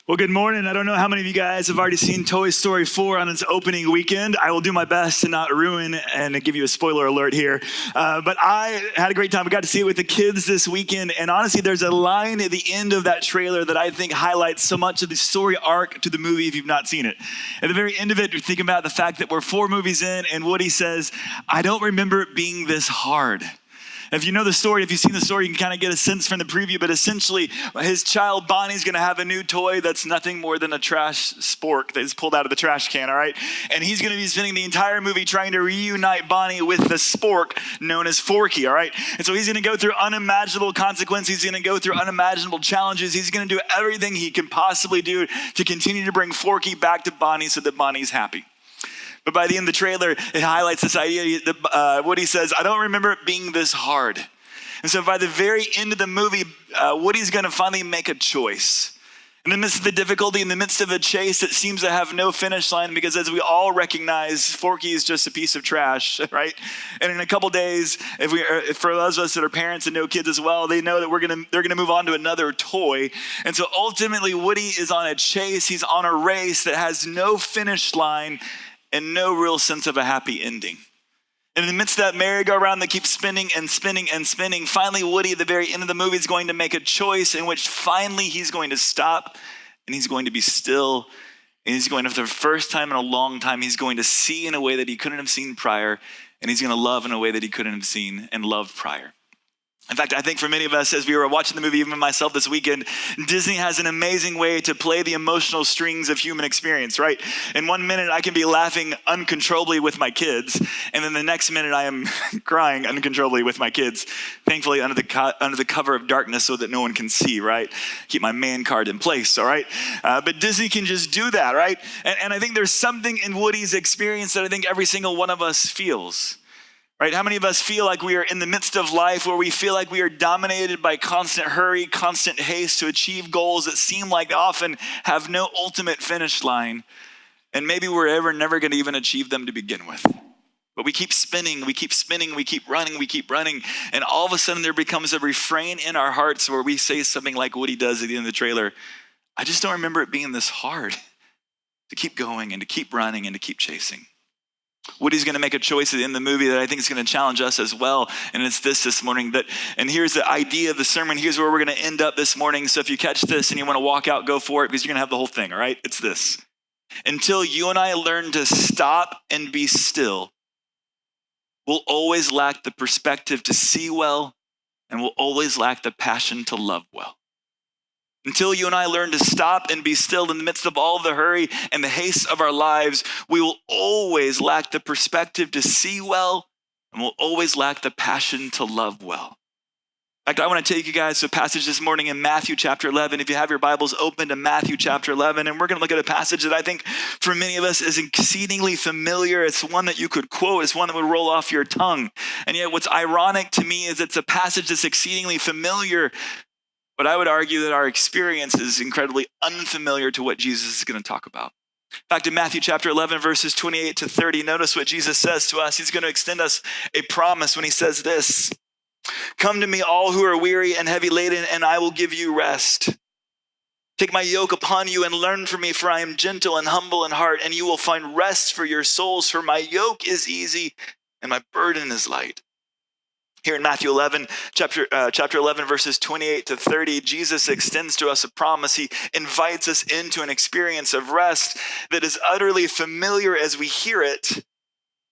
Well, good morning. I don't know how many of you guys have already seen Toy Story 4 on its opening weekend. I will do my best to not ruin and give you a spoiler alert here. But I had a great time. I got to see it with the kids this weekend. And honestly, there's a line at the end of that trailer that I think highlights so much of the story arc to the movie if you've not seen it. At the very end of it, you're thinking about the fact that we're 4 movies in and Woody says, "I don't remember it being this hard." If you know the story, if you've seen the story, you can kind of get a sense from the preview, but essentially his child Bonnie's going to have a new toy that's nothing more than a trash spork that is pulled out of the trash can, all right? And he's going to be spending the entire movie trying to reunite Bonnie with the spork known as Forky, all right? And so he's going to go through unimaginable consequences. He's going to go through unimaginable challenges. He's going to do everything he can possibly do to continue to bring Forky back to Bonnie so that Bonnie's happy. But by the end of the trailer, it highlights this idea that Woody says, "I don't remember it being this hard." And so by the very end of the movie, Woody's going to finally make a choice. In the midst of the difficulty, in the midst of a chase that seems to have no finish line, because as we all recognize, Forky is just a piece of trash, right? And in a couple days, for those of us that are parents and know kids as well, they know that they're gonna move on to another toy. And so ultimately, Woody is on a chase. He's on a race that has no finish line and no real sense of a happy ending. And in the midst of that merry-go-round that keeps spinning and spinning and spinning, finally Woody at the very end of the movie is going to make a choice in which finally he's going to stop and he's going to be still. And he's going to, for the first time in a long time, he's going to see in a way that he couldn't have seen prior, and he's going to love in a way that he couldn't have seen and loved prior. In fact, I think for many of us, as we were watching the movie, even myself this weekend, Disney has an amazing way to play the emotional strings of human experience, right? In one minute, I can be laughing uncontrollably with my kids, and then the next minute, I am crying uncontrollably with my kids, thankfully under the cover of darkness so that no one can see, right? Keep my man card in place, all right? But Disney can just do that, right? And I think there's something in Woody's experience that I think every single one of us feels. Right? How many of us feel like we are in the midst of life where we feel like we are dominated by constant hurry, constant haste to achieve goals that seem like they often have no ultimate finish line, and maybe we're never going to even achieve them to begin with. But we keep spinning, we keep running, and all of a sudden there becomes a refrain in our hearts where we say something like what he does at the end of the trailer: "I just don't remember it being this hard to keep going and to keep running and to keep chasing." Woody's going to make a choice at the end of the movie that I think is going to challenge us as well. And it's this morning. And here's the idea of the sermon. Here's where we're going to end up this morning. So if you catch this and you want to walk out, go for it, because you're going to have the whole thing, all right? It's this: until you and I learn to stop and be still, we'll always lack the perspective to see well, and we'll always lack the passion to love well. Until you and I learn to stop and be still in the midst of all the hurry and the haste of our lives, we will always lack the perspective to see well, and we'll always lack the passion to love well. In fact, I want to take you guys to a passage this morning in Matthew chapter 11. If you have your Bibles open to Matthew chapter 11, and we're going to look at a passage that I think for many of us is exceedingly familiar. It's one that you could quote. It's one that would roll off your tongue. And yet what's ironic to me is it's a passage that's exceedingly familiar, but I would argue that our experience is incredibly unfamiliar to what Jesus is going to talk about. In fact, in Matthew chapter 11, verses 28 to 30, notice what Jesus says to us. He's going to extend us a promise when he says this: "Come to me, all who are weary and heavy laden, and I will give you rest. Take my yoke upon you and learn from me, for I am gentle and humble in heart, and you will find rest for your souls, for my yoke is easy and my burden is light." Here in Matthew 11, chapter 11, verses 28 to 30, Jesus extends to us a promise. He invites us into an experience of rest that is utterly familiar as we hear it,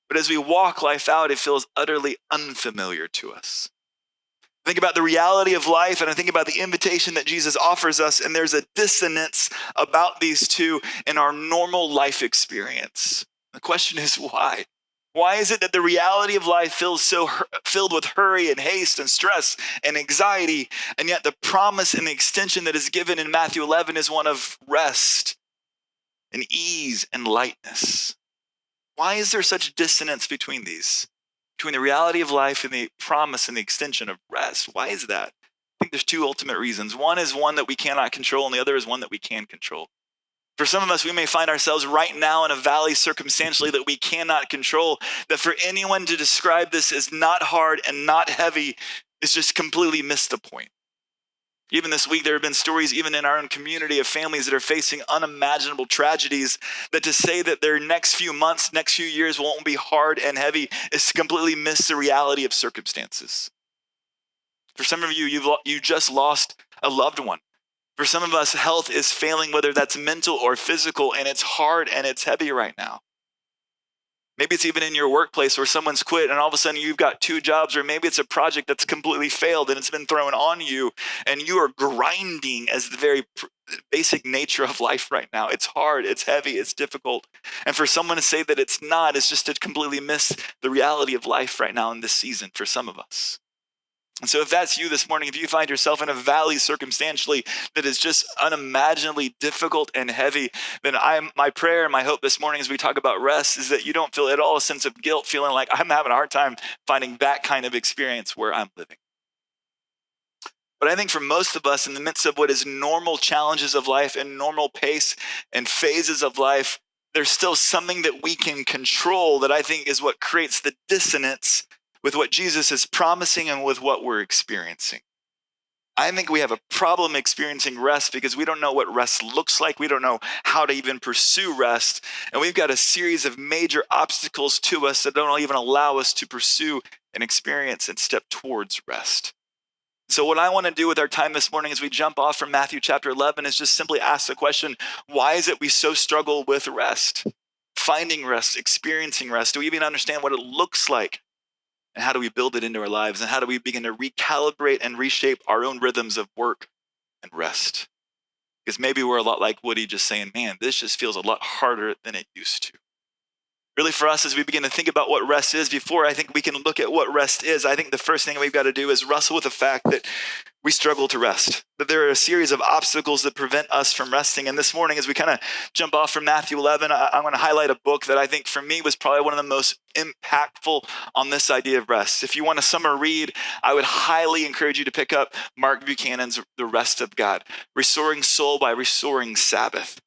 but as we walk life out, it feels utterly unfamiliar to us. Think about the reality of life, and I think about the invitation that Jesus offers us, and there's a dissonance about these two in our normal life experience. The question is why? Why is it that the reality of life feels so filled with hurry and haste and stress and anxiety, and yet the promise and the extension that is given in Matthew 11 is one of rest and ease and lightness? Why is there such dissonance between these? Between the reality of life and the promise and the extension of rest? Why is that? I think there's 2 ultimate reasons. One is one that we cannot control, and the other is one that we can control. For some of us, we may find ourselves right now in a valley circumstantially that we cannot control, that for anyone to describe this as not hard and not heavy is just completely missed the point. Even this week, there have been stories, even in our own community, of families that are facing unimaginable tragedies, that to say that their next few months, next few years won't be hard and heavy is to completely miss the reality of circumstances. For some of you, you just lost a loved one. For some of us, health is failing, whether that's mental or physical, and it's hard and it's heavy right now. Maybe it's even in your workplace where someone's quit and all of a sudden you've got 2 jobs, or maybe it's a project that's completely failed and it's been thrown on you and you are grinding as the very basic nature of life right now. It's hard, it's heavy, it's difficult. And for someone to say that it's not, is just to completely miss the reality of life right now in this season for some of us. And so if that's you this morning, if you find yourself in a valley circumstantially that is just unimaginably difficult and heavy, then my prayer and my hope this morning as we talk about rest is that you don't feel at all a sense of guilt, feeling like I'm having a hard time finding that kind of experience where I'm living. But I think for most of us, in the midst of what is normal challenges of life and normal pace and phases of life, there's still something that we can control that I think is what creates the dissonance with what Jesus is promising and with what we're experiencing. I think we have a problem experiencing rest because we don't know what rest looks like. We don't know how to even pursue rest. And we've got a series of major obstacles to us that don't even allow us to pursue and experience and step towards rest. So what I want to do with our time this morning as we jump off from Matthew chapter 11 is just simply ask the question, why is it we so struggle with rest? Finding rest, experiencing rest. Do we even understand what it looks like? And how do we build it into our lives? And how do we begin to recalibrate and reshape our own rhythms of work and rest? Because maybe we're a lot like Woody, just saying, man, this just feels a lot harder than it used to. Really for us, as we begin to think about what rest is, before I think we can look at what rest is, I think the first thing we've got to do is wrestle with the fact that we struggle to rest, that there are a series of obstacles that prevent us from resting. And this morning, as we kind of jump off from Matthew 11, I'm going to highlight a book that I think for me was probably one of the most impactful on this idea of rest. If you want a summer read, I would highly encourage you to pick up Mark Buchanan's The Rest of God, Restoring Soul by Restoring Sabbath.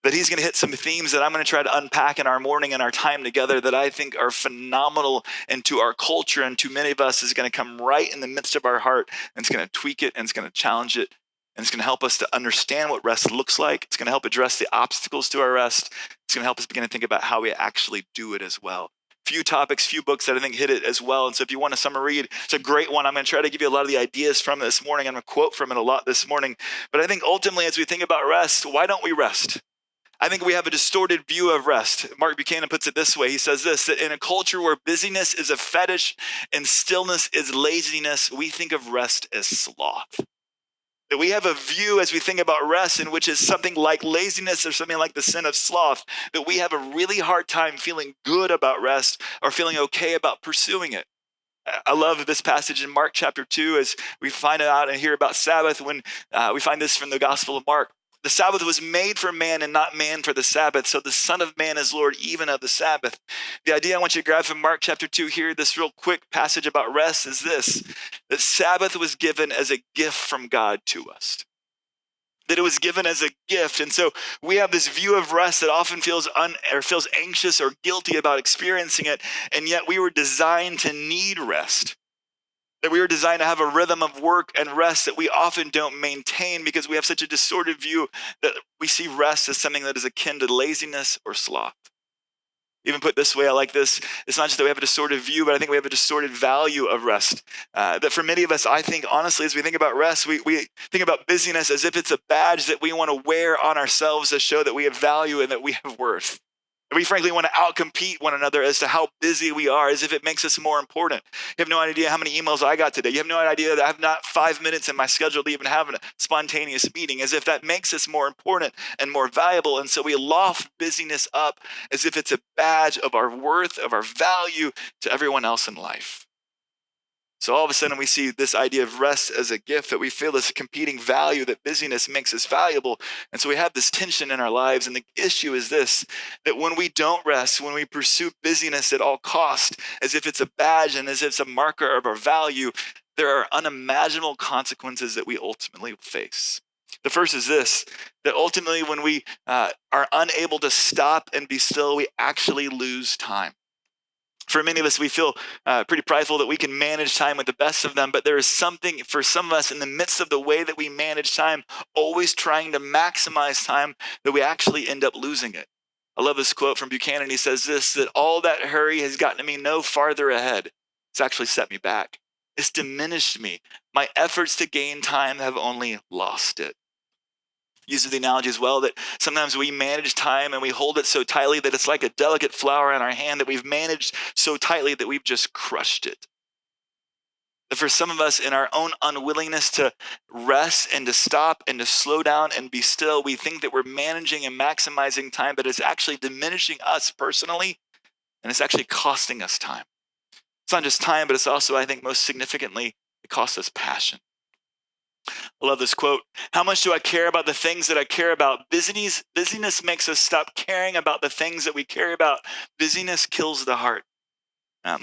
That he's going to hit some themes that I'm going to try to unpack in our morning and our time together that I think are phenomenal, and to our culture and to many of us is going to come right in the midst of our heart, and it's going to tweak it and it's going to challenge it, and it's going to help us to understand what rest looks like. It's going to help address the obstacles to our rest. It's going to help us begin to think about how we actually do it as well. Few topics, few books that I think hit it as well. And so if you want a summer read, it's a great one. I'm going to try to give you a lot of the ideas from it this morning. I'm going to quote from it a lot this morning. But I think ultimately as we think about rest, why don't we rest? I think we have a distorted view of rest. Mark Buchanan puts it this way. He says this, that in a culture where busyness is a fetish and stillness is laziness, we think of rest as sloth. That we have a view as we think about rest in which is something like laziness or something like the sin of sloth, that we have a really hard time feeling good about rest or feeling okay about pursuing it. I love this passage in Mark chapter 2 as we find out and hear about Sabbath when we find this from the Gospel of Mark. The Sabbath was made for man and not man for the Sabbath. So the Son of Man is Lord even of the Sabbath. The idea I want you to grab from Mark chapter 2 here, this real quick passage about rest is this, that Sabbath was given as a gift from God to us. That it was given as a gift. And so we have this view of rest that often feels anxious or guilty about experiencing it. And yet we were designed to need rest. That we were designed to have a rhythm of work and rest that we often don't maintain because we have such a distorted view that we see rest as something that is akin to laziness or sloth. Even put this way, I like this. It's not just that we have a distorted view, but I think we have a distorted value of rest. That for many of us, I think, honestly, as we think about rest, we think about busyness as if it's a badge that we want to wear on ourselves to show that we have value and that we have worth. We frankly want to outcompete one another as to how busy we are, as if it makes us more important. You have no idea how many emails I got today. You have no idea that I have not 5 minutes in my schedule to even have a spontaneous meeting, as if that makes us more important and more valuable. And so we loft busyness up as if it's a badge of our worth, of our value to everyone else in life. So all of a sudden we see this idea of rest as a gift, that we feel this competing value, that busyness makes us valuable. And so we have this tension in our lives. And the issue is this, that when we don't rest, when we pursue busyness at all costs, as if it's a badge and as if it's a marker of our value, there are unimaginable consequences that we ultimately face. The first is this, that ultimately when we are unable to stop and be still, we actually lose time. For many of us, we feel pretty prideful that we can manage time with the best of them, but there is something for some of us in the midst of the way that we manage time, always trying to maximize time, that we actually end up losing it. I love this quote from Buchanan. He says this, that all that hurry has gotten me no farther ahead. It's actually set me back. It's diminished me. My efforts to gain time have only lost it. Uses the analogy as well that sometimes we manage time and we hold it so tightly that it's like a delicate flower in our hand that we've managed so tightly that we've just crushed it. That for some of us, in our own unwillingness to rest and to stop and to slow down and be still, we think that we're managing and maximizing time, but it's actually diminishing us personally, and it's actually costing us time. It's not just time, but it's also, I think, most significantly, it costs us passion. I love this quote. How much do I care about the things that I care about? Busyness makes us stop caring about the things that we care about. Busyness kills the heart.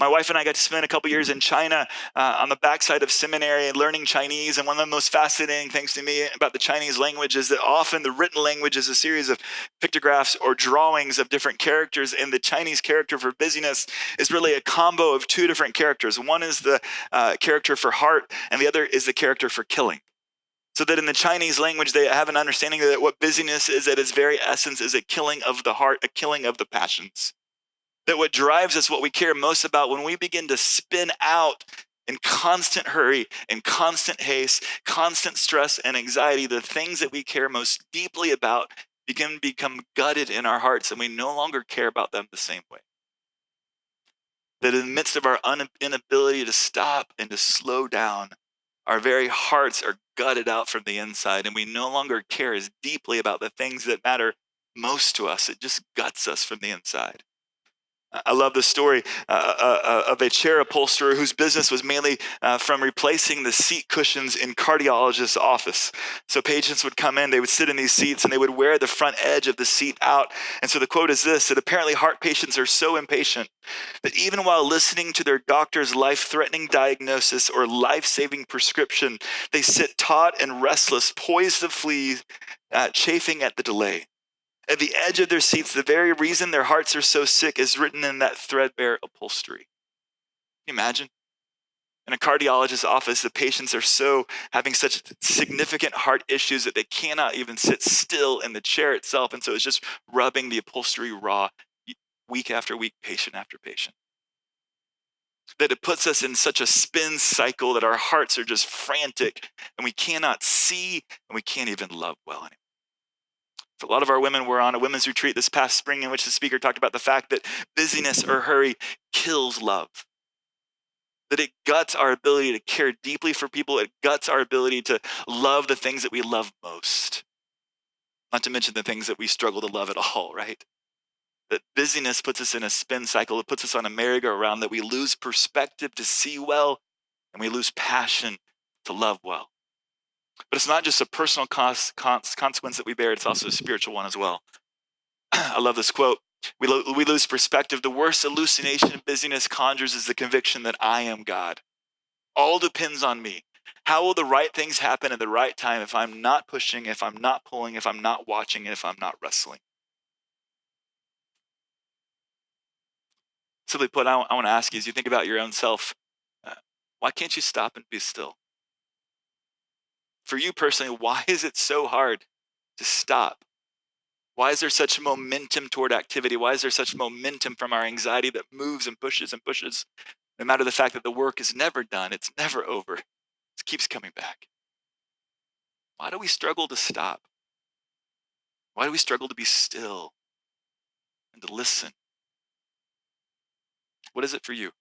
My wife and I got to spend a couple years in China on the backside of seminary learning Chinese. And one of the most fascinating things to me about the Chinese language is that often the written language is a series of pictographs or drawings of different characters. And the Chinese character for busyness is really a combo of two different characters. One is the character for heart, and the other is the character for killing. So that in the Chinese language, they have an understanding that what busyness is at its very essence is a killing of the heart, a killing of the passions. That what drives us, what we care most about, when we begin to spin out in constant hurry, in constant haste, constant stress and anxiety, the things that we care most deeply about begin to become gutted in our hearts, and we no longer care about them the same way. That in the midst of our inability to stop and to slow down, our very hearts are gutted out from the inside, and we no longer care as deeply about the things that matter most to us. It just guts us from the inside. I love the story of a chair upholsterer whose business was mainly from replacing the seat cushions in cardiologist's office. So patients would come in, they would sit in these seats, and they would wear the front edge of the seat out. And so the quote is this, that apparently heart patients are so impatient that even while listening to their doctor's life-threatening diagnosis or life-saving prescription, they sit taut and restless, poised to flee, chafing at the delay. At the edge of their seats, the very reason their hearts are so sick is written in that threadbare upholstery. Can you imagine? In a cardiologist's office, the patients are so having such significant heart issues that they cannot even sit still in the chair itself. And so it's just rubbing the upholstery raw week after week, patient after patient. That it puts us in such a spin cycle that our hearts are just frantic and we cannot see and we can't even love well anymore. For a lot of our women, were on a women's retreat this past spring in which the speaker talked about the fact that busyness or hurry kills love. That it guts our ability to care deeply for people. It guts our ability to love the things that we love most. Not to mention the things that we struggle to love at all, right? That busyness puts us in a spin cycle. It puts us on a merry-go-round that we lose perspective to see well and we lose passion to love well. But it's not just a personal consequence that we bear, it's also a spiritual one as well. I love this quote. We lose perspective. The worst hallucination busyness conjures is the conviction that I am God. All depends on me. How will the right things happen at the right time if I'm not pushing, if I'm not pulling, if I'm not watching, and if I'm not wrestling? Simply put, I want to ask you, as you think about your own self, why can't you stop and be still? For you personally, why is it so hard to stop? Why is there such momentum toward activity? Why is there such momentum from our anxiety that moves and pushes, no matter the fact that the work is never done, it's never over, it keeps coming back? Why do we struggle to stop? Why do we struggle to be still and to listen? What is it for you?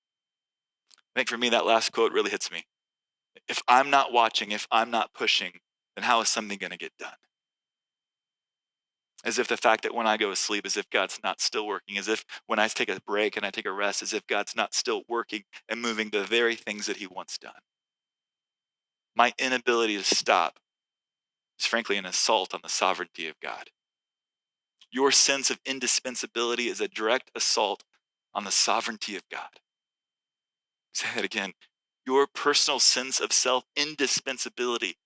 I think for me, that last quote really hits me. If I'm not watching, if I'm not pushing, then how is something going to get done? As if the fact that when I go to sleep, as if God's not still working, as if when I take a break and I take a rest, as if God's not still working and moving the very things that he wants done. My inability to stop is frankly an assault on the sovereignty of God. Your sense of indispensability is a direct assault on the sovereignty of God. Say that again. Your personal sense of self-indispensability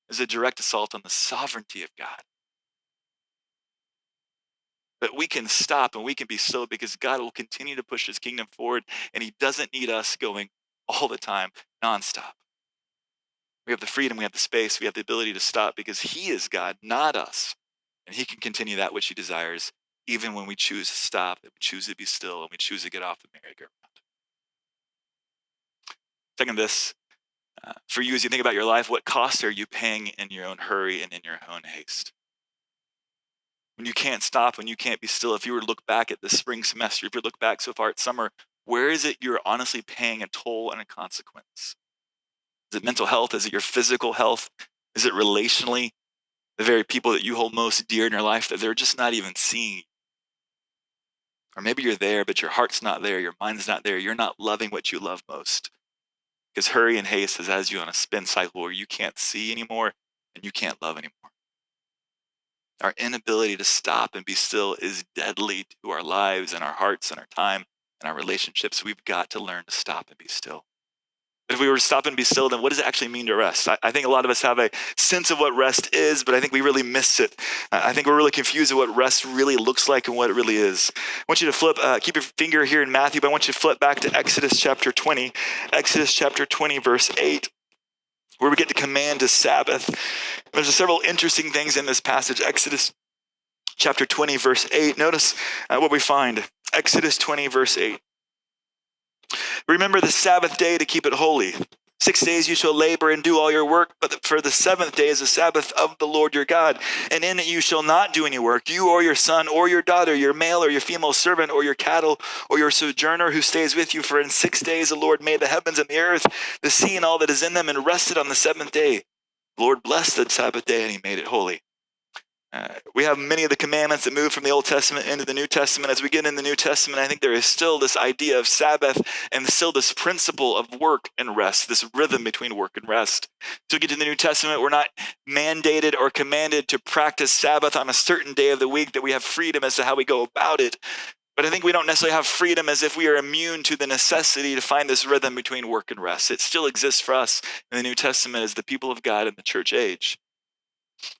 is a direct assault on the sovereignty of God. But we can stop and we can be still because God will continue to push his kingdom forward, and he doesn't need us going all the time, nonstop. We have the freedom, we have the space, we have the ability to stop because he is God, not us. And he can continue that which he desires, even when we choose to stop, and we choose to be still, and we choose to get off the merry-go-round. Second, this, for you as you think about your life, what cost are you paying in your own hurry and in your own haste? When you can't stop, when you can't be still, if you were to look back at the spring semester, if you look back so far at summer, where is it you're honestly paying a toll and a consequence? Is it mental health? Is it your physical health? Is it relationally? The very people that you hold most dear in your life that they're just not even seeing you. Or maybe you're there, but your heart's not there, your mind's not there, you're not loving what you love most. Because hurry and haste has you on a spin cycle where you can't see anymore and you can't love anymore. Our inability to stop and be still is deadly to our lives and our hearts and our time and our relationships. We've got to learn to stop and be still. If we were to stop and be still, then what does it actually mean to rest? I think a lot of us have a sense of what rest is, but I think we really miss it. I think we're really confused of what rest really looks like and what it really is. I want you to flip, keep your finger here in Matthew, but I want you to flip back to Exodus chapter 20. Exodus chapter 20, verse 8. Where we get the command to Sabbath. There's several interesting things in this passage. Exodus chapter 20, verse 8. Notice what we find. Exodus 20, verse 8. Remember the Sabbath day to keep it holy. 6 days you shall labor and do all your work, but for the seventh day is the Sabbath of the Lord your God. And in it you shall not do any work, you or your son or your daughter, your male or your female servant or your cattle or your sojourner who stays with you. For in 6 days the Lord made the heavens and the earth, the sea and all that is in them, and rested on the seventh day. The Lord blessed the Sabbath day and he made it holy. We have many of the commandments that move from the Old Testament into the New Testament. As we get in the New Testament, I think there is still this idea of Sabbath and still this principle of work and rest, this rhythm between work and rest. So we get to the New Testament, we're not mandated or commanded to practice Sabbath on a certain day of the week, that we have freedom as to how we go about it. But I think we don't necessarily have freedom as if we are immune to the necessity to find this rhythm between work and rest. It still exists for us in the New Testament as the people of God in the church age.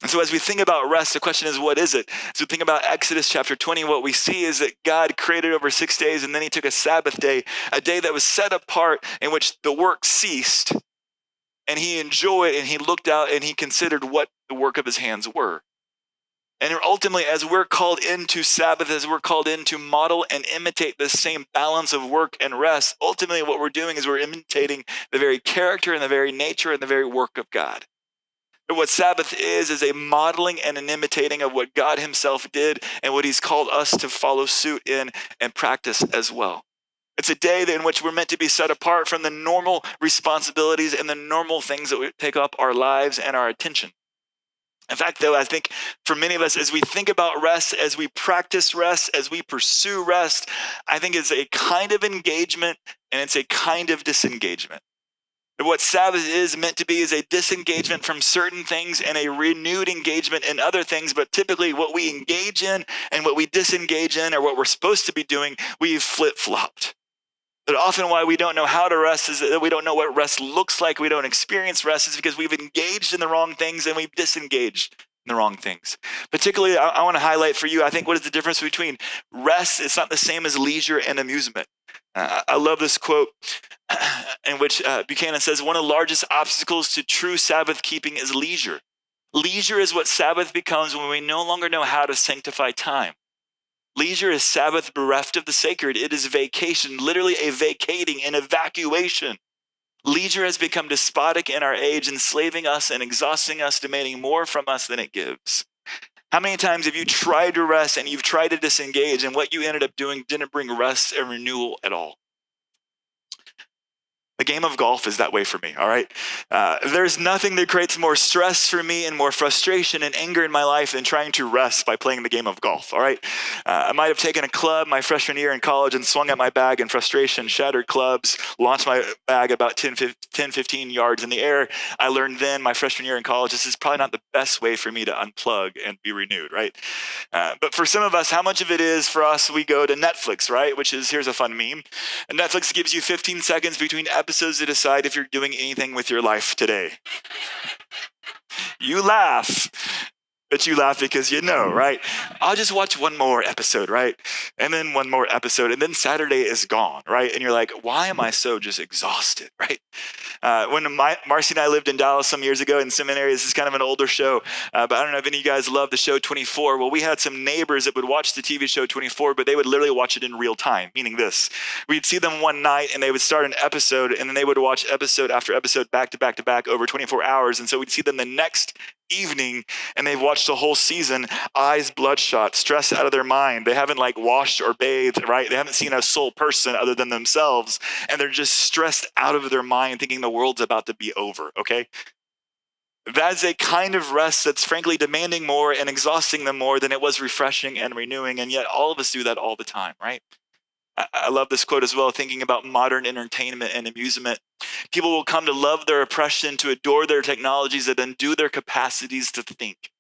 And so as we think about rest, the question is, what is it? So think about Exodus chapter 20. What we see is that God created over 6 days, and then he took a Sabbath day, a day that was set apart in which the work ceased, and he enjoyed and he looked out and he considered what the work of his hands were. And ultimately, as we're called into Sabbath, as we're called in to model and imitate this same balance of work and rest, ultimately what we're doing is we're imitating the very character and the very nature and the very work of God. But what Sabbath is a modeling and an imitating of what God himself did and what he's called us to follow suit in and practice as well. It's a day in which we're meant to be set apart from the normal responsibilities and the normal things that would take up our lives and our attention. In fact, though, I think for many of us, as we think about rest, as we practice rest, as we pursue rest, I think it's a kind of engagement and it's a kind of disengagement. What Sabbath is meant to be is a disengagement from certain things and a renewed engagement in other things. But typically what we engage in and what we disengage in, or what we're supposed to be doing, we've flip-flopped. But often why we don't know how to rest is that we don't know what rest looks like. We don't experience rest is because we've engaged in the wrong things and we've disengaged in the wrong things. Particularly, I want to highlight for you, I think, what is the difference between rest? It's not the same as leisure and amusement. I love this quote in which Buchanan says, one of the largest obstacles to true Sabbath keeping is leisure. Leisure is what Sabbath becomes when we no longer know how to sanctify time. Leisure is Sabbath bereft of the sacred. It is vacation, literally a vacating, an evacuation. Leisure has become despotic in our age, enslaving us and exhausting us, demanding more from us than it gives. How many times have you tried to rest and you've tried to disengage, and what you ended up doing didn't bring rest and renewal at all? The game of golf is that way for me, all right? There's nothing that creates more stress for me and more frustration and anger in my life than trying to rest by playing the game of golf, all right? I might have taken a club my freshman year in college and swung at my bag in frustration, shattered clubs, launched my bag about 10, 15 yards in the air. I learned then my freshman year in college, this is probably not the best way for me to unplug and be renewed, right? But for some of us, how much of it is for us, we go to Netflix, right? Which is, here's a fun meme. And Netflix gives you 15 seconds between episodes to decide if you're doing anything with your life today. You laugh, But you laugh because you know, right? I'll just watch one more episode, right? And then one more episode, and then Saturday is gone, right? And you're like, why am I so just exhausted, right? When Marcy and I lived in Dallas some years ago in seminary, this is kind of an older show, but I don't know if any of you guys love the show 24. Well, we had some neighbors that would watch the TV show 24, but they would literally watch it in real time, meaning this. We'd see them one night, and they would start an episode, and then they would watch episode after episode back to back to back over 24 hours. And so we'd see them the next evening, and they've watched the whole season, eyes bloodshot, stressed out of their mind. They haven't like washed or bathed, right? They haven't seen a sole person other than themselves, and they're just stressed out of their mind, thinking the world's about to be over, okay? That is a kind of rest that's frankly demanding more and exhausting them more than it was refreshing and renewing, and yet all of us do that all the time, right? I love this quote as well, thinking about modern entertainment and amusement. People will come to love their oppression, to adore their technologies that undo their capacities to think.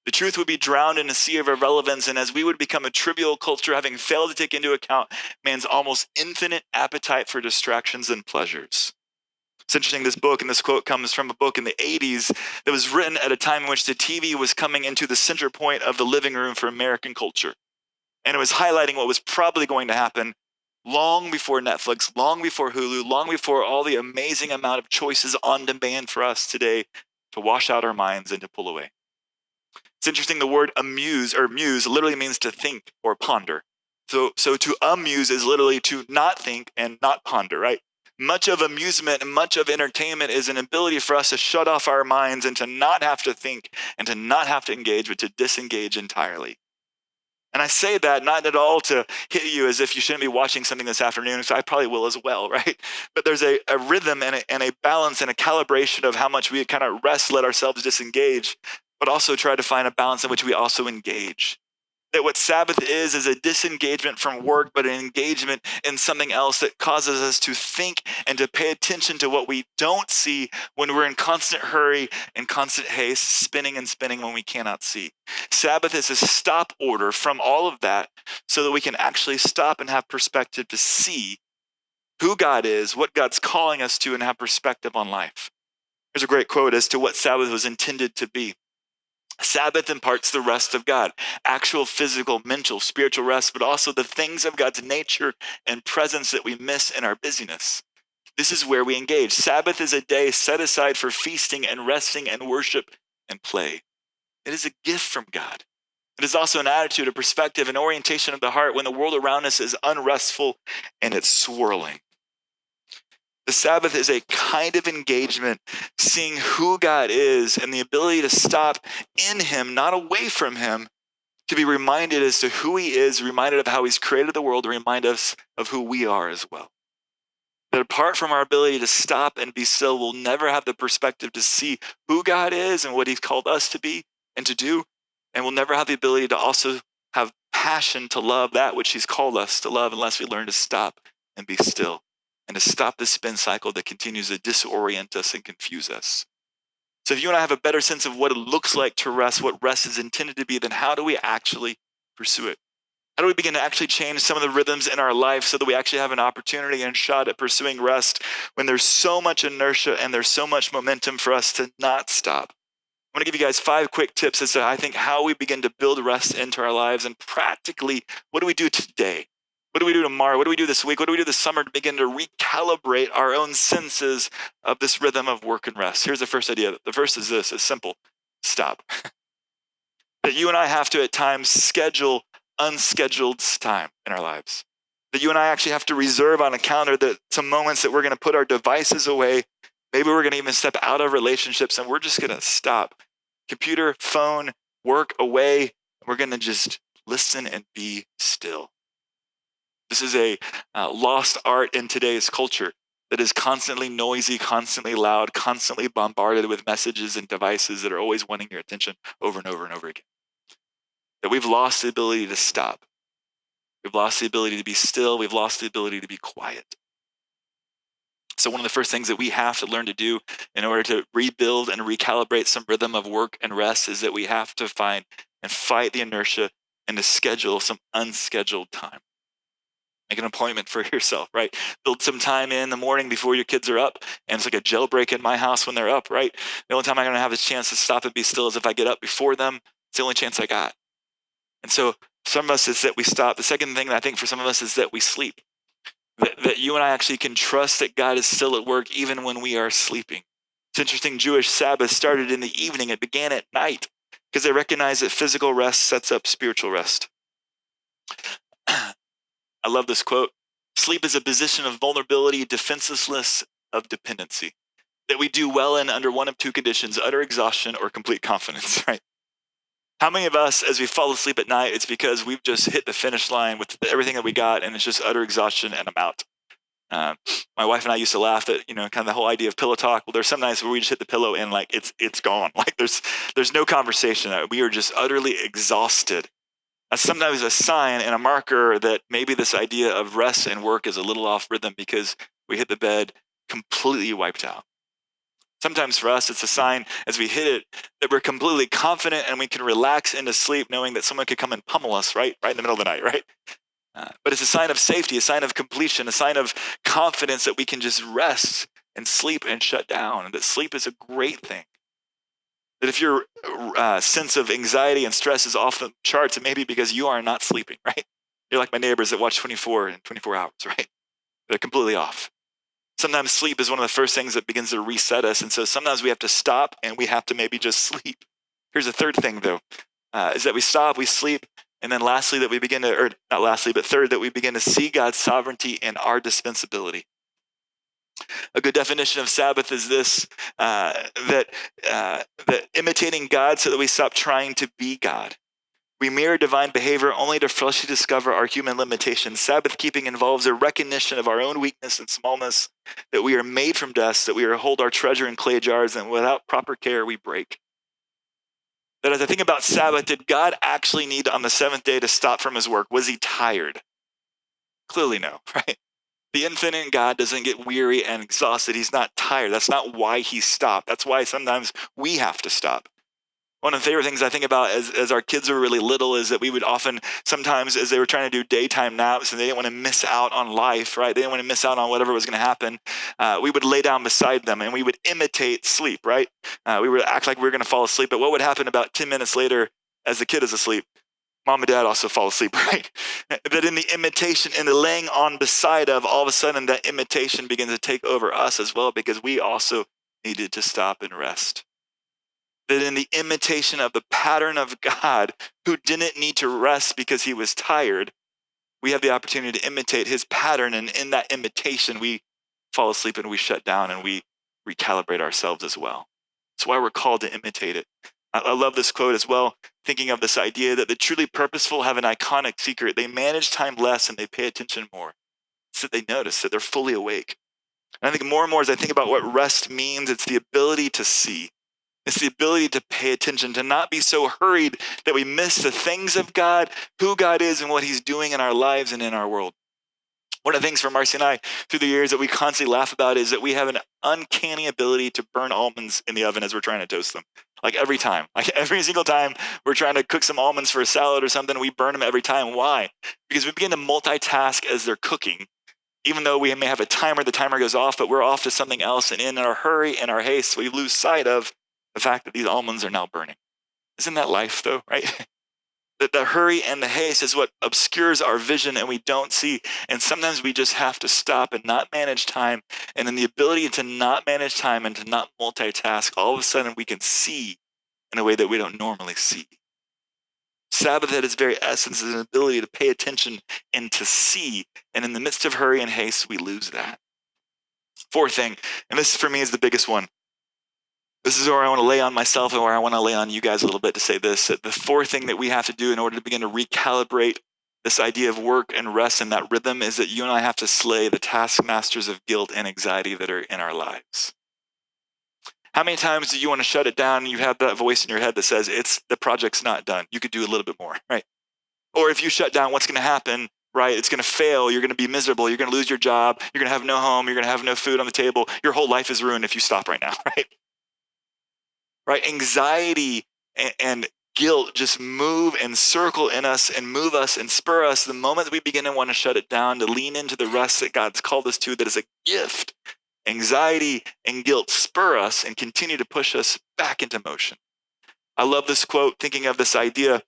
The truth would be drowned in a sea of irrelevance, and as we would become a trivial culture, having failed to take into account man's almost infinite appetite for distractions and pleasures. It's interesting, this book and this quote comes from a book in the 80s that was written at a time in which the TV was coming into the center point of the living room for American culture. And it was highlighting what was probably going to happen long before Netflix, long before Hulu, long before all the amazing amount of choices on demand for us today to wash out our minds and to pull away. It's interesting, the word amuse or muse literally means to think or ponder. So to amuse is literally to not think and not ponder, right? Much of amusement and much of entertainment is an ability for us to shut off our minds and to not have to think and to not have to engage, but to disengage entirely. And I say that not at all to hit you as if you shouldn't be watching something this afternoon, so I probably will as well, right? But there's a rhythm and a balance and a calibration of how much we kind of rest, let ourselves disengage, but also try to find a balance in which we also engage. That what Sabbath is a disengagement from work, but an engagement in something else that causes us to think and to pay attention to what we don't see when we're in constant hurry and constant haste, spinning and spinning when we cannot see. Sabbath is a stop order from all of that so that we can actually stop and have perspective to see who God is, what God's calling us to, and have perspective on life. There's a great quote as to what Sabbath was intended to be. Sabbath imparts the rest of God, actual physical, mental, spiritual rest, but also the things of God's nature and presence that we miss in our busyness. This is where we engage. Sabbath is a day set aside for feasting and resting and worship and play. It is a gift from God. It is also an attitude, a perspective, an orientation of the heart when the world around us is unrestful and it's swirling. The Sabbath is a kind of engagement, seeing who God is and the ability to stop in him, not away from him, to be reminded as to who he is, reminded of how he's created the world, to remind us of who we are as well. That apart from our ability to stop and be still, we'll never have the perspective to see who God is and what he's called us to be and to do. And we'll never have the ability to also have passion to love that which he's called us to love unless we learn to stop and be still, and to stop the spin cycle that continues to disorient us and confuse us. So if you want to have a better sense of what it looks like to rest, what rest is intended to be, then how do we actually pursue it? How do we begin to actually change some of the rhythms in our life so that we actually have an opportunity and shot at pursuing rest when there's so much inertia and there's so much momentum for us to not stop? I'm going to give you guys 5 quick tips as to, I think, how we begin to build rest into our lives, and practically, what do we do today? What do we do tomorrow? What do we do this week? What do we do this summer to begin to recalibrate our own senses of this rhythm of work and rest? Here's the first idea. The first is this. It's simple. Stop. That you and I have to at times schedule unscheduled time in our lives. That you and I actually have to reserve on a calendar that some moments that we're going to put our devices away. Maybe we're going to even step out of relationships and we're just going to stop. Computer, phone, work away. And we're going to just listen and be still. This is a lost art in today's culture that is constantly noisy, constantly loud, constantly bombarded with messages and devices that are always wanting your attention over and over and over again. That we've lost the ability to stop. We've lost the ability to be still. We've lost the ability to be quiet. So one of the first things that we have to learn to do in order to rebuild and recalibrate some rhythm of work and rest is that we have to find and fight the inertia and to schedule some unscheduled time. Make an appointment for yourself, right? Build some time in the morning before your kids are up. And it's like a jailbreak in my house when they're up, right? The only time I'm going to have a chance to stop and be still is if I get up before them. It's the only chance I got. And so some of us is that we stop. The second thing that I think for some of us is that we sleep. That you and I actually can trust that God is still at work even when we are sleeping. It's interesting, Jewish Sabbath started in the evening. It began at night because they recognize that physical rest sets up spiritual rest. I love this quote. Sleep is a position of vulnerability, defenselessness, of dependency. That we do well in under one of two conditions, utter exhaustion or complete confidence, right? How many of us, as we fall asleep at night, it's because we've just hit the finish line with everything that we got and it's just utter exhaustion and I'm out. My wife and I used to laugh at, kind of the whole idea of pillow talk. Well, there's some nights where we just hit the pillow and like it's gone. Like there's no conversation. We are just utterly exhausted. That's sometimes a sign and a marker that maybe this idea of rest and work is a little off rhythm because we hit the bed completely wiped out. Sometimes for us, it's a sign as we hit it that we're completely confident and we can relax into sleep knowing that someone could come and pummel us right in the middle of the night, right? But it's a sign of safety, a sign of completion, a sign of confidence that we can just rest and sleep and shut down, and that sleep is a great thing. That if your sense of anxiety and stress is off the charts, it may be because you are not sleeping, right? You're like my neighbors that watch 24 in 24 hours, right? They're completely off. Sometimes sleep is one of the first things that begins to reset us, and so sometimes we have to stop and we have to maybe just sleep. Here's a third thing, though, is that we stop, we sleep, and then lastly, that we begin to, or not lastly, but third, that we begin to see God's sovereignty and our dispensability. A good definition of Sabbath is this, that imitating God so that we stop trying to be God. We mirror divine behavior only to freshly discover our human limitations. Sabbath keeping involves a recognition of our own weakness and smallness, that we are made from dust, that we hold our treasure in clay jars, and without proper care, we break. That as I think about Sabbath, did God actually need on the seventh day to stop from his work? Was he tired? Clearly no, right? The infinite God doesn't get weary and exhausted. He's not tired. That's not why he stopped. That's why sometimes we have to stop. One of the favorite things I think about as our kids were really little is that we would often, sometimes as they were trying to do daytime naps and they didn't want to miss out on life, right? They didn't want to miss out on whatever was going to happen. We would lay down beside them and we would imitate sleep, right? We would act like we were going to fall asleep. But what would happen about 10 minutes later as the kid is asleep? Mom and dad also fall asleep, right? That in the imitation, in the laying on beside of, all of a sudden that imitation begins to take over us as well because we also needed to stop and rest. That in the imitation of the pattern of God, who didn't need to rest because he was tired, we have the opportunity to imitate his pattern. And in that imitation, we fall asleep and we shut down and we recalibrate ourselves as well. That's why we're called to imitate it. I love this quote as well, thinking of this idea that the truly purposeful have an iconic secret. They manage time less and they pay attention more. So they notice that they're fully awake. And I think more and more as I think about what rest means, it's the ability to see. It's the ability to pay attention, to not be so hurried that we miss the things of God, who God is, and what he's doing in our lives and in our world. One of the things for Marcy and I through the years that we constantly laugh about is that we have an uncanny ability to burn almonds in the oven as we're trying to toast them. Like every time, like every single time we're trying to cook some almonds for a salad or something, we burn them every time. Why? Because we begin to multitask as they're cooking. Even though we may have a timer, the timer goes off, but we're off to something else. And in our hurry and our haste, we lose sight of the fact that these almonds are now burning. Isn't that life though, right? That the hurry and the haste is what obscures our vision and we don't see. And sometimes we just have to stop and not manage time. And in the ability to not manage time and to not multitask, all of a sudden we can see in a way that we don't normally see. Sabbath at its very essence is an ability to pay attention and to see. And in the midst of hurry and haste, we lose that. Fourth thing, and this for me is the biggest one. This is where I want to lay on myself and where I want to lay on you guys a little bit to say this. That the fourth thing that we have to do in order to begin to recalibrate this idea of work and rest and that rhythm is that you and I have to slay the taskmasters of guilt and anxiety that are in our lives. How many times do you want to shut it down and you have that voice in your head that says, the project's not done. You could do a little bit more, right? Or if you shut down, what's going to happen, right? It's going to fail. You're going to be miserable. You're going to lose your job. You're going to have no home. You're going to have no food on the table. Your whole life is ruined if you stop right now, right? Right? Anxiety and guilt just move and circle in us and move us and spur us the moment that we begin to want to shut it down, to lean into the rest that God's called us to, that is a gift. Anxiety and guilt spur us and continue to push us back into motion. I love this quote, thinking of this idea,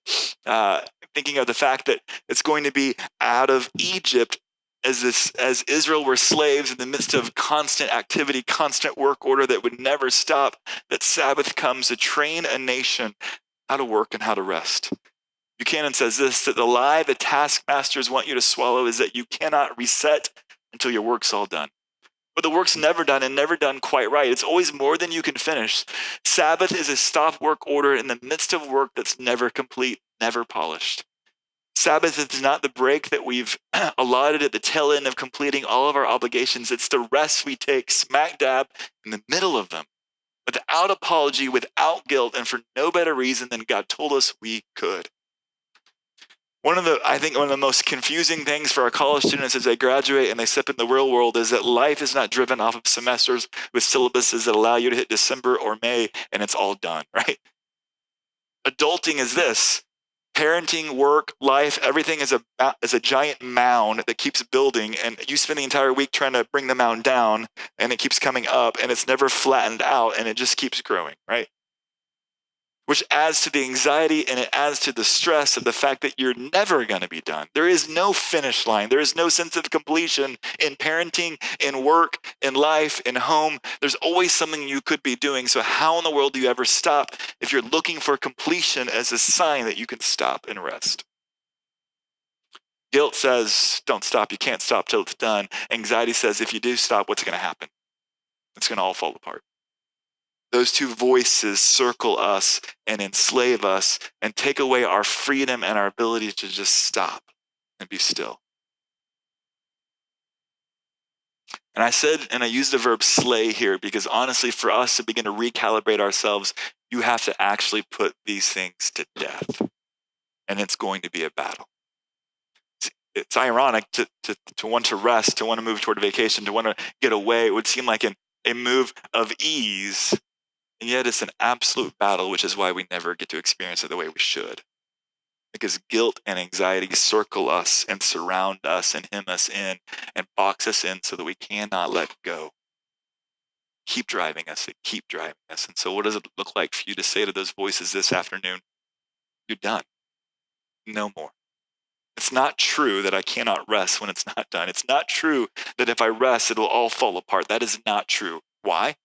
thinking of the fact that it's going to be out of Egypt as Israel were slaves in the midst of constant activity, constant work order that would never stop, that Sabbath comes to train a nation how to work and how to rest. Buchanan says this, that the lie the taskmasters want you to swallow is that you cannot reset until your work's all done. But the work's never done and never done quite right. It's always more than you can finish. Sabbath is a stop work order in the midst of work that's never complete, never polished. Sabbath is not the break that we've allotted at the tail end of completing all of our obligations. It's the rest we take smack dab in the middle of them, without apology, without guilt, and for no better reason than God told us we could. I think one of the most confusing things for our college students as they graduate and they step in the real world is that life is not driven off of semesters with syllabuses that allow you to hit December or May and it's all done, right? Adulting is this. Parenting, work, life, everything is a giant mound that keeps building, and you spend the entire week trying to bring the mound down, and it keeps coming up, and it's never flattened out, and it just keeps growing, right? Which adds to the anxiety and it adds to the stress of the fact that you're never going to be done. There is no finish line. There is no sense of completion in parenting, in work, in life, in home. There's always something you could be doing. So how in the world do you ever stop if you're looking for completion as a sign that you can stop and rest? Guilt says, don't stop. You can't stop till it's done. Anxiety says, if you do stop, what's going to happen? It's going to all fall apart. Those two voices circle us and enslave us and take away our freedom and our ability to just stop and be still. And I used the verb slay here because honestly, for us to begin to recalibrate ourselves, you have to actually put these things to death. And it's going to be a battle. It's ironic to want to rest, to want to move toward a vacation, to want to get away. It would seem like a move of ease. And yet it's an absolute battle, which is why we never get to experience it the way we should. Because guilt and anxiety circle us and surround us and hem us in and box us in so that we cannot let go. Keep driving us and keep driving us. And so what does it look like for you to say to those voices this afternoon? You're done. No more. It's not true that I cannot rest when it's not done. It's not true that if I rest, it'll all fall apart. That is not true. Why?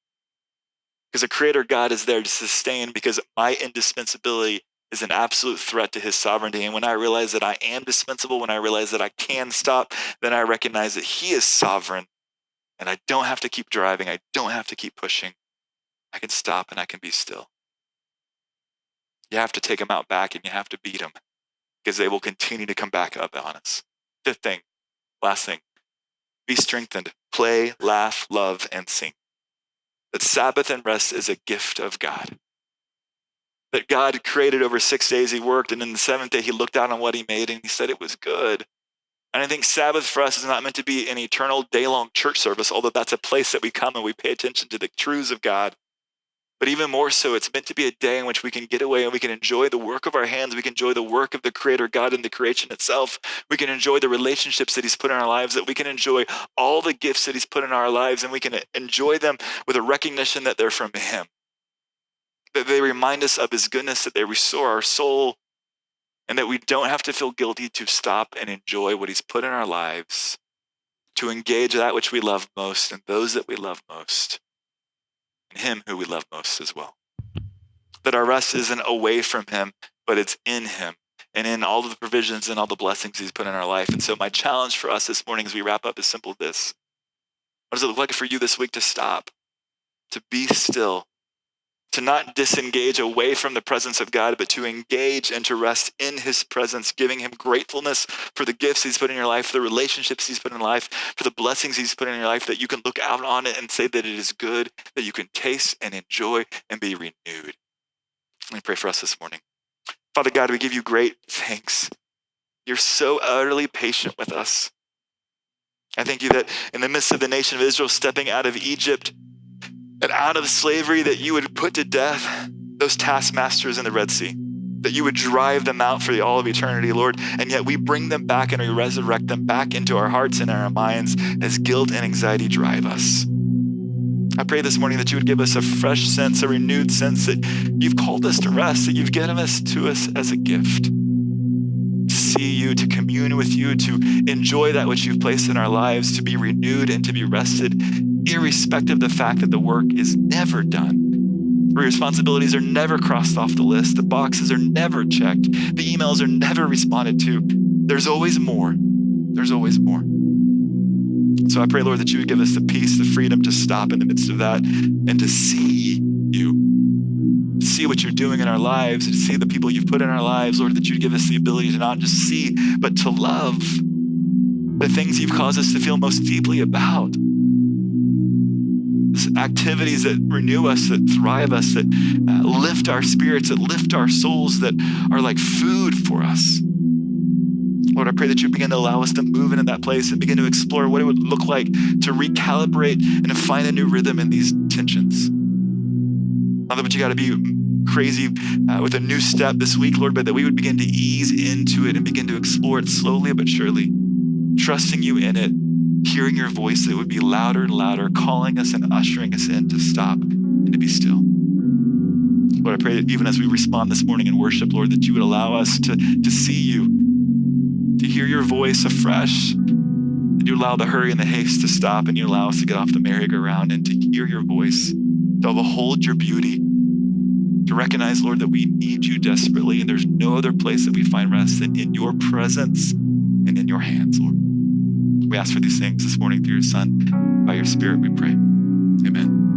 Because the Creator God is there to sustain, because my indispensability is an absolute threat to his sovereignty. And when I realize that I am dispensable, when I realize that I can stop, then I recognize that he is sovereign and I don't have to keep driving. I don't have to keep pushing. I can stop and I can be still. You have to take them out back and you have to beat them because they will continue to come back up on us. Fifth thing, last thing, be strengthened, play, laugh, love, and sing. That Sabbath and rest is a gift of God. That God created over 6 days, he worked, and in the seventh day, he looked out on what he made, and he said it was good. And I think Sabbath for us is not meant to be an eternal day-long church service, although that's a place that we come and we pay attention to the truths of God. But even more so, it's meant to be a day in which we can get away and we can enjoy the work of our hands. We can enjoy the work of the Creator God and the creation itself. We can enjoy the relationships that he's put in our lives, that we can enjoy all the gifts that he's put in our lives, and we can enjoy them with a recognition that they're from him. That they remind us of his goodness, that they restore our soul, and that we don't have to feel guilty to stop and enjoy what he's put in our lives, to engage that which we love most and those that we love most, and him who we love most as well. That our rest isn't away from him, but it's in him and in all of the provisions and all the blessings he's put in our life. And so my challenge for us this morning as we wrap up is simple this. What does it look like for you this week to stop, to be still, to not disengage away from the presence of God, but to engage and to rest in his presence, giving him gratefulness for the gifts he's put in your life, for the relationships he's put in your life, for the blessings he's put in your life, that you can look out on it and say that it is good, that you can taste and enjoy and be renewed. Let me pray for us this morning. Father God, we give you great thanks. You're so utterly patient with us. I thank you that in the midst of the nation of Israel stepping out of Egypt, that out of slavery, that you would put to death those taskmasters in the Red Sea. that you would drive them out for all of eternity, Lord, and yet we bring them back and we resurrect them back into our hearts and our minds as guilt and anxiety drive us. I pray this morning that you would give us a fresh sense, a renewed sense that you've called us to rest, that you've given us to us as a gift. To see you, to commune with you, to enjoy that which you've placed in our lives, to be renewed and to be rested, irrespective of the fact that the work is never done. The responsibilities are never crossed off the list. The boxes are never checked. The emails are never responded to. There's always more. There's always more. So I pray, Lord, that you would give us the peace, the freedom to stop in the midst of that and to see you, to see what you're doing in our lives, to see the people you've put in our lives, Lord, that you'd give us the ability to not just see, but to love the things you've caused us to feel most deeply about. Activities that renew us, that thrive us, that lift our spirits, that lift our souls, that are like food for us. Lord, I pray that you begin to allow us to move into that place and begin to explore what it would look like to recalibrate and to find a new rhythm in these tensions. Not that you got to be crazy with a new step this week, Lord, but that we would begin to ease into it and begin to explore it slowly but surely, trusting you in it, hearing your voice that would be louder and louder, calling us and ushering us in to stop and to be still. Lord, I pray that even as we respond this morning in worship, Lord, that you would allow us to see you, to hear your voice afresh, that you allow the hurry and the haste to stop, and you allow us to get off the merry-go-round and to hear your voice, to behold your beauty, to recognize, Lord, that we need you desperately, and there's no other place that we find rest than in your presence and in your hands, Lord. We ask for these things this morning through your Son. By your Spirit, we pray. Amen.